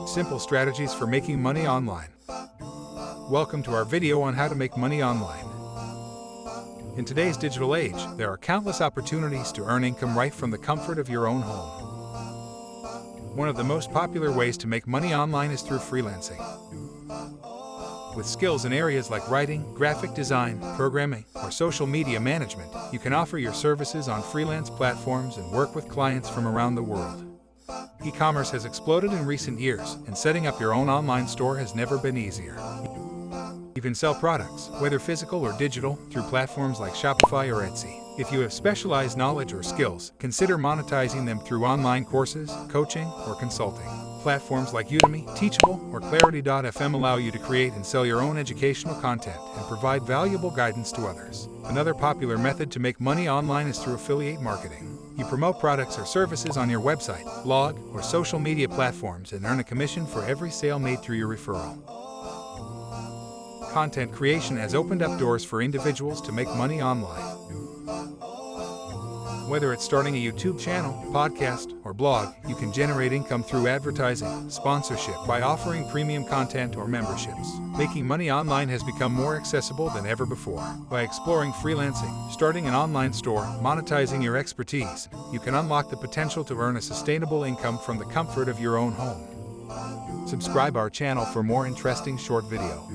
Simple strategies for making money online. Welcome to our video on how to make money online. In today's digital age, there are countless opportunities to earn income right from the comfort of your own home. One of the most popular ways to make money online is through freelancing. With skills in areas like writing, graphic design, programming, or social media management, you can offer your services on freelance platforms and work with clients from around the world. E-commerce has exploded in recent years, and setting up your own online store has never been easier. You can sell products, whether physical or digital, through platforms like Shopify or Etsy. If you have specialized knowledge or skills, consider monetizing them through online courses, coaching, or consulting. Platforms like Udemy, Teachable, or Clarity.fm allow you to create and sell your own educational content and provide valuable guidance to others. Another popular method to make money online is through affiliate marketing. You promote products or services on your website, blog, or social media platforms and earn a commission for every sale made through your referral. Content creation has opened up doors for individuals to make money online. Whether it's starting a YouTube channel, podcast, or blog, you can generate income through advertising, sponsorship, by offering premium content or memberships. Making money online has become more accessible than ever before. By exploring freelancing, starting an online store, monetizing your expertise, you can unlock the potential to earn a sustainable income from the comfort of your own home. Subscribe our channel for more interesting short video.